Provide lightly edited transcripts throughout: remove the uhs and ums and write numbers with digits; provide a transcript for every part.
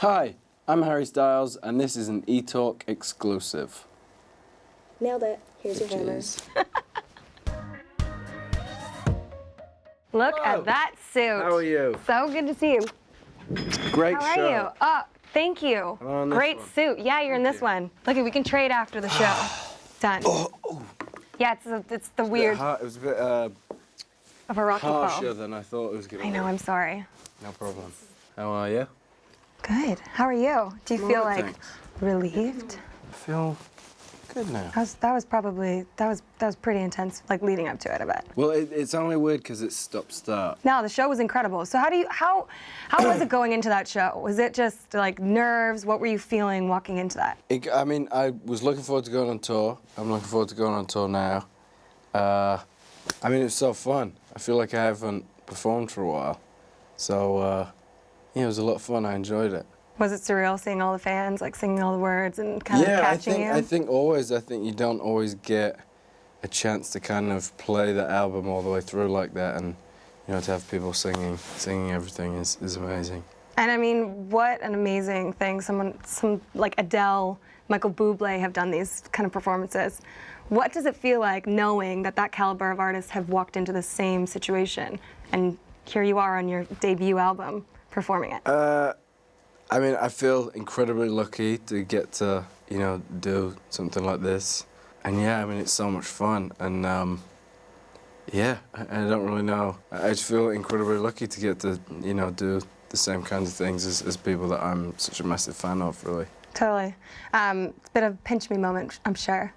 Hi, I'm Harry Styles, and this is an Etalk exclusive. Nailed it. Here's your hammer. Look Hello. at that suit. How are you? So good to see you. Great How show. are you? Oh, thank you. On this Great one. suit. Yeah, you're in this one. Look, we can trade after the show. Done. Yeah, it's the weird It was a bit of a rocky harsher fall. than I thought it was going to I be. know, I'm sorry. No problem. How are you? Good. How are you? Do you feel Alright, like thanks. relieved? I feel good now. That was pretty intense, like leading up to it, I bet. Well, it's only weird because it's stop-start. No, the show was incredible. So how was it going into that show? Was it just like nerves? What were you feeling walking into that? I mean, I was looking forward to going on tour. I'm looking forward to going on tour now. I mean, it was so fun. I feel like I haven't performed for a while. So, yeah, it was a lot of fun. I enjoyed it. Was it surreal seeing all the fans, like singing all the words and kind of catching you? I think you don't always get a chance to kind of play the album all the way through like that, and you know, to have people singing everything is amazing. And I mean, what an amazing thing. Some like Adele, Michael Bublé have done these kind of performances. What does it feel like knowing that that caliber of artists have walked into the same situation, and here you are on your debut album performing it? I mean, I feel incredibly lucky to get to, you know, do something like this. And yeah, I mean, it's so much fun. And yeah, I don't really know. I just feel incredibly lucky to get to, you know, do the same kinds of things as people that I'm such a massive fan of, really. Totally. It's a bit of a pinch me moment, I'm sure.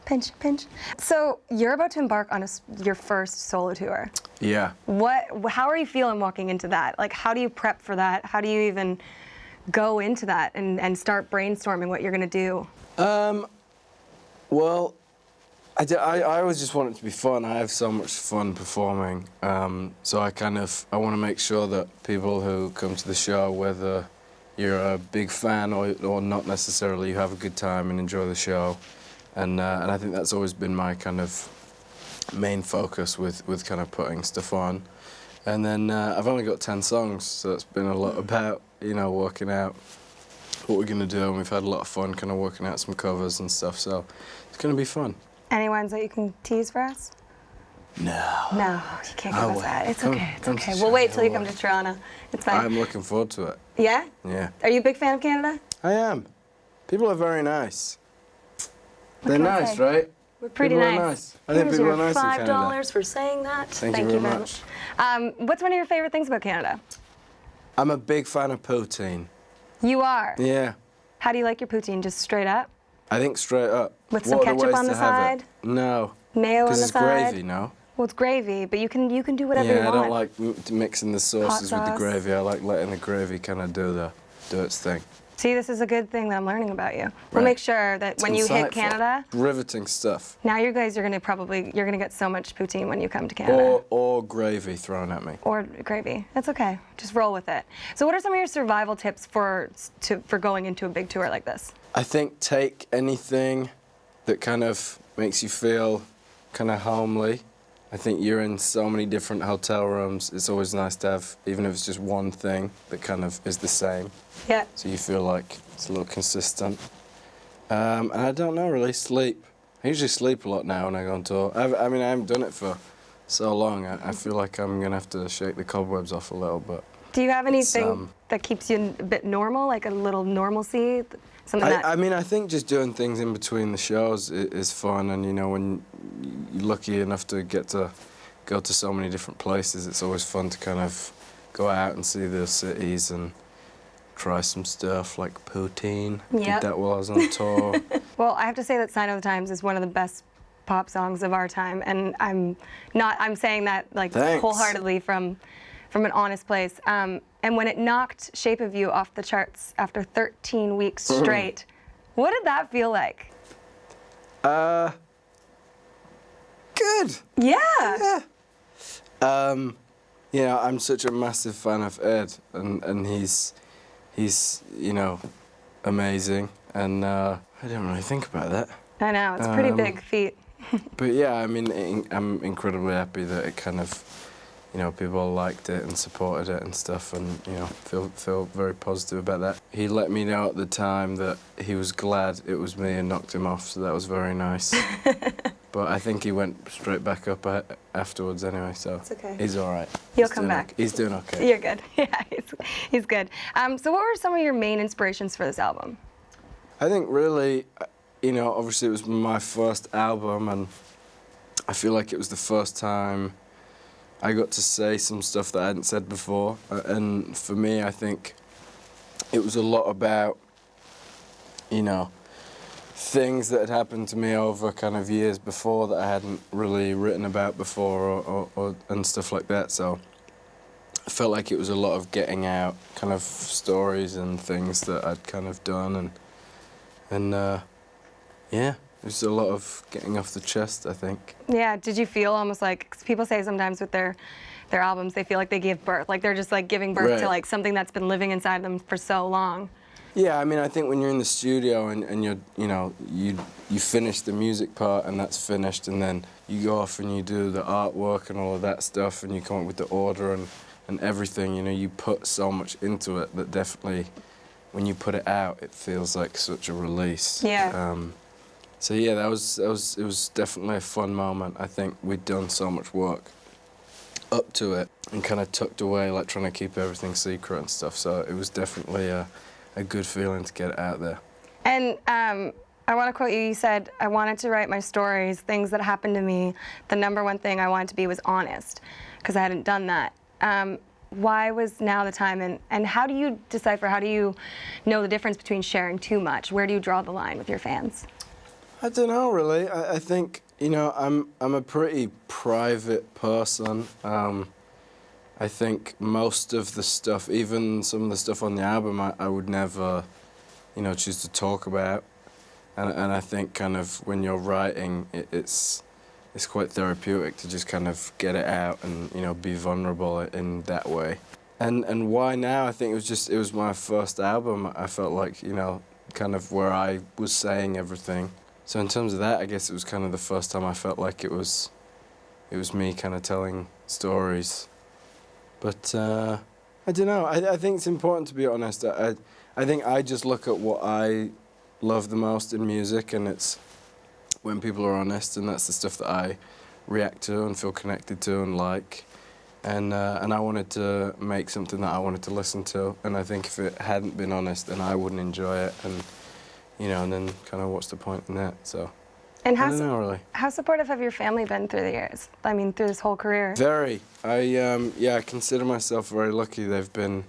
Pinch, pinch. So you're about to embark on your first solo tour. Yeah. How are you feeling walking into that? Like, how do you prep for that? How do you even go into that and start brainstorming what you're gonna do? Well, I always just want it to be fun. I have so much fun performing. So I want to make sure that people who come to the show, whether you're a big fan or not necessarily, you have a good time and enjoy the show. And I think that's always been my kind of main focus with kind of putting stuff on. And then I've only got 10 songs, so it's been a lot about, you know, working out what we're gonna do, and we've had a lot of fun kind of working out some covers and stuff, so it's gonna be fun. Any ones that you can tease for us? No. No, you can't give us that. It's okay, it's come okay. to We'll wait till you Toronto. come to Toronto. It's fine. I'm looking forward to it. Yeah? Yeah. Are you a big fan of Canada? I am. People are very nice. They're can I nice, say? right? We're pretty People are nice. nice. I think Here's people your are nice in Canada. $5 for saying that. Thank you very much. What's one of your favorite things about Canada? I'm a big fan of poutine. You are? Yeah. How do you like your poutine? Just straight up? I think straight up. With some What are ketchup ways on the to have side? it? No. Mayo on Because the it's side? gravy, no? Well, it's gravy, but you can do whatever you Yeah, I want. don't like mixing the sauces with the sauce. gravy. I like letting the gravy kind of do its thing. See, this is a good thing that I'm learning about you. We'll Right. make sure that when you hit Insightful. Canada, Riveting stuff. now you guys are gonna get so much poutine when you come to Canada. Or gravy thrown at me. Or gravy. That's okay. Just roll with it. So what are some of your survival tips for going into a big tour like this? I think take anything that kind of makes you feel kind of homely. I think you're in so many different hotel rooms. It's always nice to have, even if it's just one thing that kind of is the same. Yeah. So you feel like it's a little consistent. And I don't know, really, sleep. I usually sleep a lot now when I go on tour. I mean, I haven't done it for so long. I feel like I'm going to have to shake the cobwebs off a little bit. Do you have anything that keeps you a bit normal, like a little normalcy? Something that... I mean, I think just doing things in between the shows is fun, and you know, when you're lucky enough to get to go to so many different places, it's always fun to kind of go out and see the cities and try some stuff like poutine. Yep. Did that while I was on tour. Well, I have to say that Sign of the Times is one of the best pop songs of our time, and I'm saying that like Thanks. wholeheartedly from an honest place. And when it knocked Shape of You off the charts after 13 weeks straight, what did that feel like? Good. Yeah. You know, I'm such a massive fan of Ed, and he's you know, amazing, and I didn't really think about that. I know, it's a pretty big feat. But yeah, I mean, I'm incredibly happy that it kind of, you know, people liked it and supported it and stuff, and you know, feel very positive about that. He let me know at the time that he was glad it was me and knocked him off, so that was very nice. But I think he went straight back up afterwards anyway, so It's okay. he's all right. He'll come back. He's doing okay. You're good. Yeah, he's good. So what were some of your main inspirations for this album? I think really, you know, obviously it was my first album, and I feel like it was the first time I got to say some stuff that I hadn't said before. And for me, I think it was a lot about, you know, things that had happened to me over kind of years before that I hadn't really written about before and stuff like that. So I felt like it was a lot of getting out kind of stories and things that I'd kind of done, and yeah, it was a lot of getting off the chest, I think. Yeah, did you feel almost like, 'cause people say sometimes with their albums they feel like they give birth, like they're just like giving birth to Right. like something that's been living inside them for so long. Yeah, I mean, I think when you're in the studio and you're, you know, you finish the music part and that's finished, and then you go off and you do the artwork and all of that stuff, and you come up with the order and everything, you know, you put so much into it that definitely when you put it out, it feels like such a release. Yeah. So yeah, it was definitely a fun moment. I think we'd done so much work up to it and kind of tucked away, like trying to keep everything secret and stuff. So it was definitely a good feeling to get it out there. And I want to quote you. You said, "I wanted to write my stories, things that happened to me. The number one thing I wanted to be was honest, because I hadn't done that." Why was now the time, and how do you decipher, how do you know the difference between sharing too much? Where do you draw the line with your fans? I don't know, really. I think, you know, I'm a pretty private person. I think most of the stuff, even some of the stuff on the album, I would never, you know, choose to talk about. And I think kind of when you're writing, it's quite therapeutic to just kind of get it out and, you know, be vulnerable in that way. And why now? I think it was my first album. I felt like, you know, kind of where I was saying everything. So in terms of that, I guess it was kind of the first time I felt like it was me kind of telling stories. But I don't know. I think it's important to be honest. I think I just look at what I love the most in music, and it's when people are honest, and that's the stuff that I react to and feel connected to and like. And I wanted to make something that I wanted to listen to, and I think if it hadn't been honest, then I wouldn't enjoy it, and you know, and then kind of what's the point in that? So. And I don't know, really. how supportive have your family been through the years? I mean, through this whole career. Very. I consider myself very lucky. They've been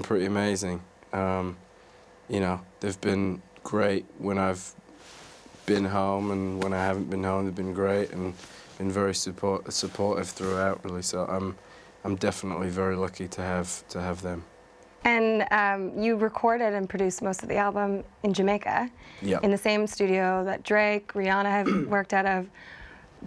pretty amazing. You know, they've been great when I've been home, and when I haven't been home, they've been great and been very supportive throughout, really. So I'm definitely very lucky to have them. And you recorded and produced most of the album in Jamaica, Yep. in the same studio that Drake, Rihanna have worked out of.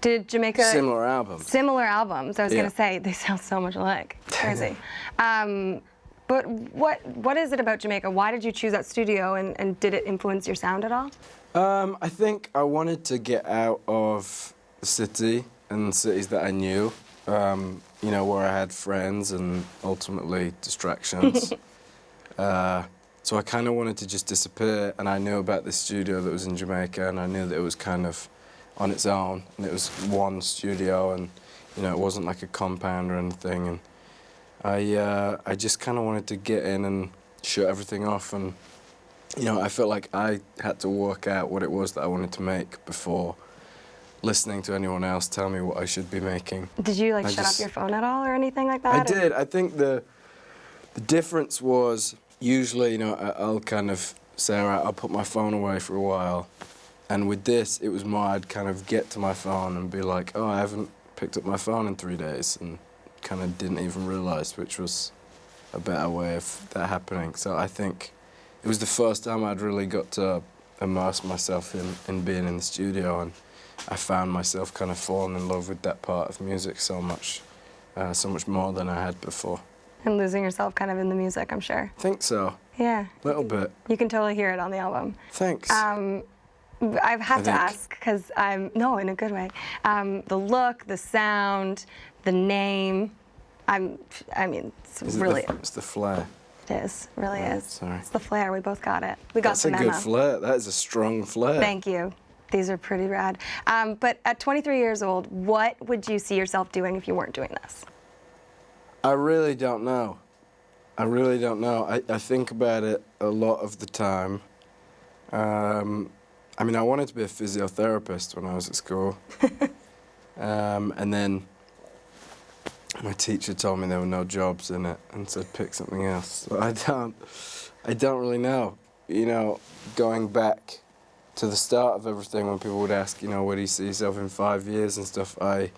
Did Jamaica... Similar albums. Similar albums. I was Yeah. going to say, they sound so much alike. Crazy. But what is it about Jamaica? Why did you choose that studio, and did it influence your sound at all? I think I wanted to get out of the city and cities that I knew, you know, where I had friends and ultimately distractions. So I kind of wanted to just disappear, and I knew about this studio that was in Jamaica, and I knew that it was kind of on its own, and it was one studio, and you know, it wasn't like a compound or anything, and I just kind of wanted to get in and shut everything off, and you know, I felt like I had to work out what it was that I wanted to make before listening to anyone else tell me what I should be making. Did you like shut off your phone at all or anything like that? I did. I think the difference was usually, you know, I'll kind of say, all right, I'll put my phone away for a while. And with this, it was more I'd kind of get to my phone and be like, oh, I haven't picked up my phone in 3 days, and kind of didn't even realize, which was a better way of that happening. So I think it was the first time I'd really got to immerse myself in being in the studio, and I found myself kind of falling in love with that part of music so much more than I had before. And losing yourself kind of in the music, I'm sure. I think so. Yeah. A little bit. You can totally hear it on the album. Thanks. I've had to ask, because no, in a good way. The look, the sound, the name, I mean, it's Is it really, it's the flair. it is, really Right, is. sorry. It's the flair, we both got it. We got That's the a memo. good flair. That is a strong flair. Thank you. These are pretty rad. But at 23 years old, what would you see yourself doing if you weren't doing this? I really don't know. I really don't know. I think about it a lot of the time. I mean, I wanted to be a physiotherapist when I was at school. And then my teacher told me there were no jobs in it and said pick something else. So I don't really know. You know, going back to the start of everything when people would ask, you know, where do you see yourself in 5 years and stuff, I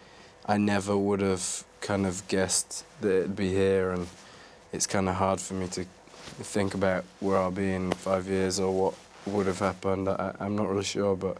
never would have kind of guessed that it'd be here, and it's kind of hard for me to think about where I'll be in 5 years or what would have happened. I'm not really sure, but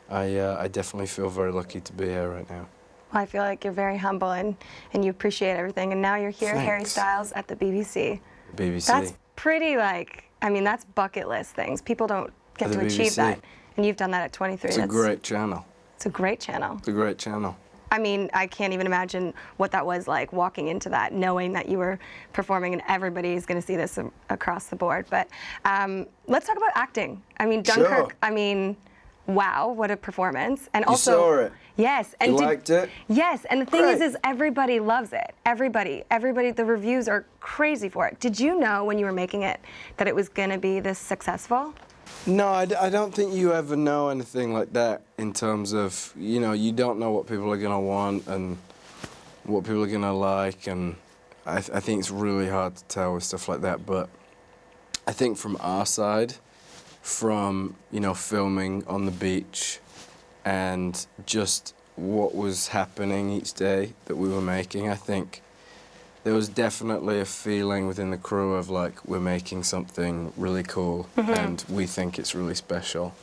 I definitely feel very lucky to be here right now. Well, I feel like you're very humble and you appreciate everything. And now you're here, Harry Thanks. Styles, at the BBC. BBC. That's pretty, like, I mean, that's bucket list things. People don't get At to the achieve BBC. that. And you've done that at 23. It's a great channel. It's a great channel. It's a great channel. I mean, I can't even imagine what that was like, walking into that, knowing that you were performing and everybody's going to see this across the board. But let's talk about acting. I mean, Dunkirk, Sure. I mean, wow, what a performance. And You also, saw it? Yes. And You liked it? Yes, and the thing Great. is everybody loves it. Everybody, the reviews are crazy for it. Did you know when you were making it that it was going to be this successful? No, I don't think you ever know anything like that in terms of, you know, you don't know what people are going to want and what people are going to like, and I think it's really hard to tell with stuff like that. But I think from our side, from, you know, filming on the beach and just what was happening each day that we were making, I think there was definitely a feeling within the crew of like, we're making something really cool and we think it's really special.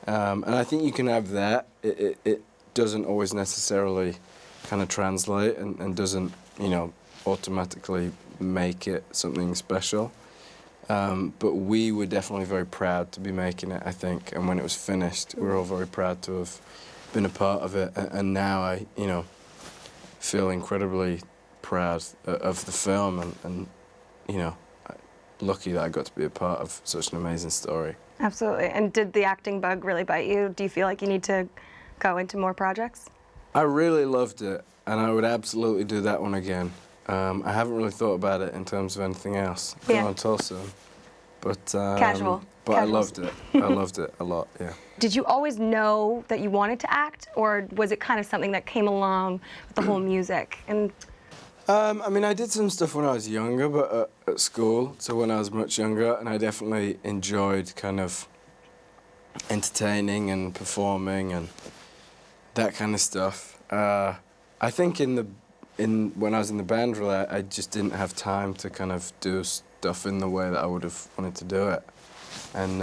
And I think you can have that. It doesn't always necessarily kind of translate and doesn't, you know, automatically make it something special. But we were definitely very proud to be making it, I think. And when it was finished, we were all very proud to have been a part of it. And now I, you know, feel incredibly proud of the film and you know, lucky that I got to be a part of such an amazing story. Absolutely. And did the acting bug really bite you? Do you feel like you need to go into more projects? I really loved it, and I would absolutely do that one again. I haven't really thought about it in terms of anything else. Yeah. Go on Tulsa, but Casual. But I Casual. loved it. I loved it a lot. Yeah. Did you always know that you wanted to act, or was it kind of something that came along with the whole music? And I mean, I did some stuff when I was younger, but at school, so when I was much younger, and I definitely enjoyed kind of entertaining and performing and that kind of stuff. I think when I was in the band, really, I just didn't have time to kind of do stuff in the way that I would have wanted to do it. And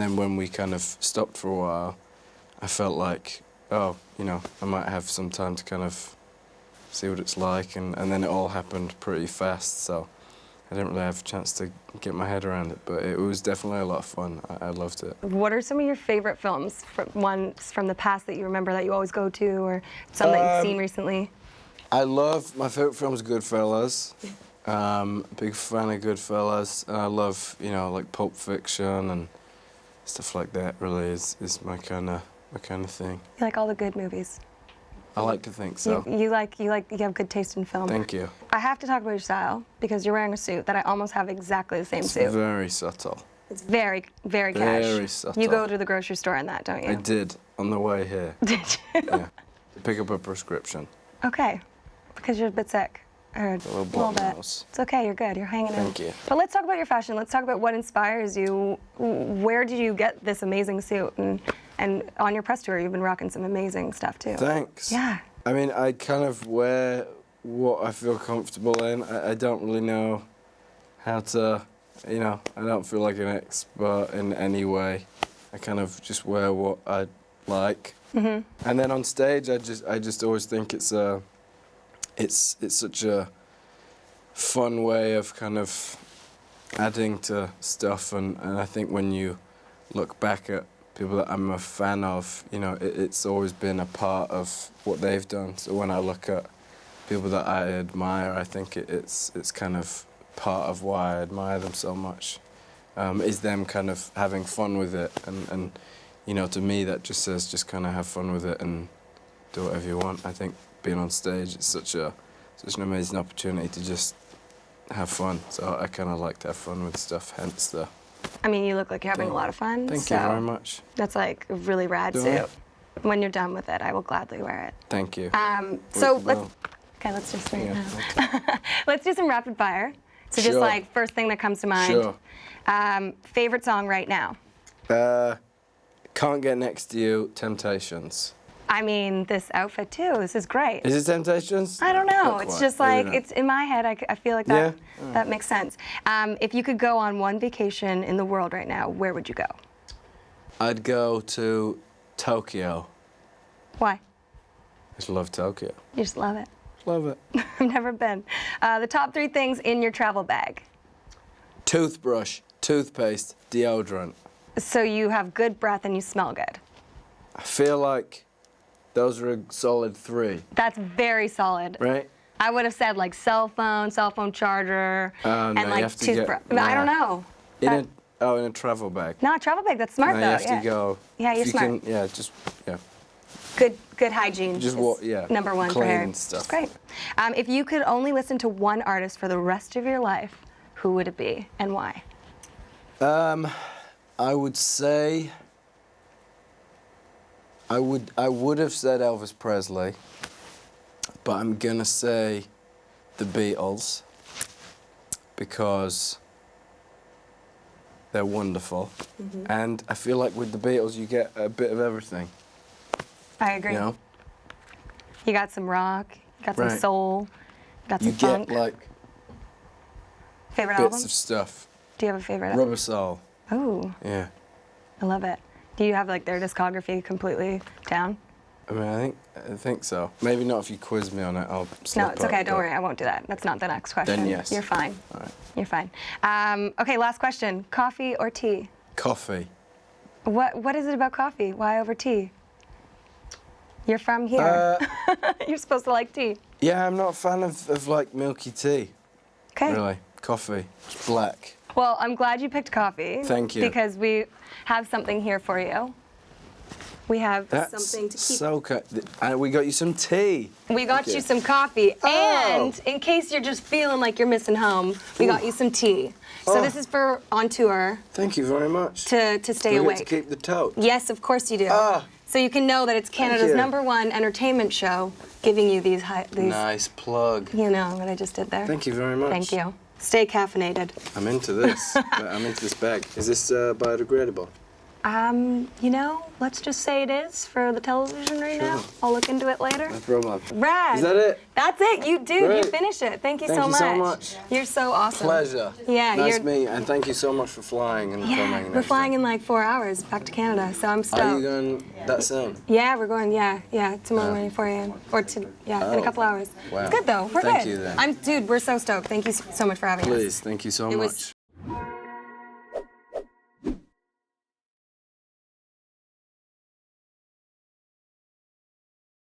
then when we kind of stopped for a while, I felt like, oh, you know, I might have some time to kind of see what it's like, and then it all happened pretty fast, so I didn't really have a chance to get my head around it, but it was definitely a lot of fun. I loved it. what are some of your favorite films, ones from the past that you remember that you always go to, or some that you've seen recently? My favorite film is Goodfellas. Big fan of Goodfellas, and I love, you know, like Pulp Fiction and stuff like that. Really is my kind of thing. You like all the good movies. I like to think so. You have good taste in film. Thank you. I have to talk about your style because you're wearing a suit that I almost have exactly the same It's suit. very subtle. It's very, very cash. Very subtle. You go to the grocery store in that, don't you? I did on the way here. Did you? Yeah. To pick up a prescription. Okay, because you're a bit sick. Or a little little blocked bit. nose. It's okay, you're good. You're hanging in. Thank you. But let's talk about your fashion. Let's talk about what inspires you. Where did you get this amazing suit? And on your press tour, you've been rocking some amazing stuff too. Thanks. Yeah. I mean, I kind of wear what I feel comfortable in. I don't really know how to, you know, I don't feel like an expert in any way. I kind of just wear what I like. And then on stage, I just always think it's such a fun way of kind of adding to stuff, and I think when you look back at people that I'm a fan of, you know, it's always been a part of what they've done. So when I look at people that I admire. I think it's kind of part of why I admire them so much, is them kind of having fun with it. And you know, to me, that just says just kind of have fun with it and do whatever you want. I think being on stage is such an amazing opportunity to just have fun. So I kind of like to have fun with stuff, hence the... I mean, you look like you're having a lot of fun. Thank you very much. That's like a really rad Do suit. it. When you're done with it, I will gladly wear it. Thank you. So Well, let's just right yeah, now. Let's do some rapid fire. So just Sure. like first thing that comes to mind. Sure. Favorite song right now? Can't Get Next to You, Temptations. I mean, this outfit too. This is great. Is it Temptations? I don't know. Not It's quite. just Maybe like not. it's in my head. I feel like that Yeah? that makes sense. If you could go on one vacation in the world right now, where would you go? I'd go to Tokyo. Why? I just love Tokyo. You just love it. Love it. I've never been. The top 3 things in your travel bag. Toothbrush, toothpaste, deodorant. So you have good breath and you smell good. I feel like those are a solid 3, That's very solid. right? I would have said like cell phone charger, No, and you like have to get- toothbrush. I don't know. In a travel bag. No, travel bag. That's smart No, though. you have Yeah. to go. Yeah, you're if you smart. Can, yeah, just yeah. Good hygiene. Just is what? Yeah. Number 1 for clean hair. stuff. Great. If you could only listen to one artist for the rest of your life, who would it be and why? I would say. I would have said Elvis Presley, but I'm gonna say the Beatles because they're wonderful, and I feel like with the Beatles you get a bit of everything. I agree. You know, You got some rock, you got some Right. soul, you got you some funk. get like Favorite bits album? of stuff. Do you have a favorite album? Rubber Soul. Oh, Yeah. I love it. Do you have like their discography completely down? I mean, I think so. Maybe not if you quiz me on it. I'll slip No, it's okay. up, Don't but- worry. I won't do that. That's not the next question. Then yes. You're fine. All right. You're fine. Okay, last question. Coffee or tea? Coffee. What is it about coffee? Why over tea? You're from here. You're supposed to like tea. Yeah, I'm not a fan of like milky tea. Okay. Really. Coffee. It's black. Well, I'm glad you picked coffee. Thank you. Because we have something here for you. We have That's something to keep. so and we got you some tea. We got Thank you you. some coffee, Oh. and in case you're just feeling like you're missing home, we got you some tea. So Oh. this is for on tour Thank you very much. to stay Do I get awake. to keep the tote. Yes, of course you do. Ah. So you can know that it's Canada's you. #1 entertainment show, giving you these. Nice plug. You know what I just did there. Thank you very much. Thank you. Stay caffeinated. I'm into this. I'm into this bag. Is this biodegradable? You know, let's just say it is for the television right now. Sure. I'll look into it later. No problem. Rad. Is that it? That's it. You do. You Great. finish it. Thank you Thank so you much. so much. You're so awesome. Pleasure. Yeah, Nice you're- to meet you, and thank you so much for flying and Yeah, coming. And we're flying in everything. like 4 hours back to Canada, so I'm stoked. Are you going that soon? Yeah, we're going. Yeah, tomorrow morning, 4 a.m. or in a Oh. couple hours. Wow. It's good though. We're Thank good. you, then. Dude, we're so stoked. Thank you so much for having us. Please, thank you so It much. was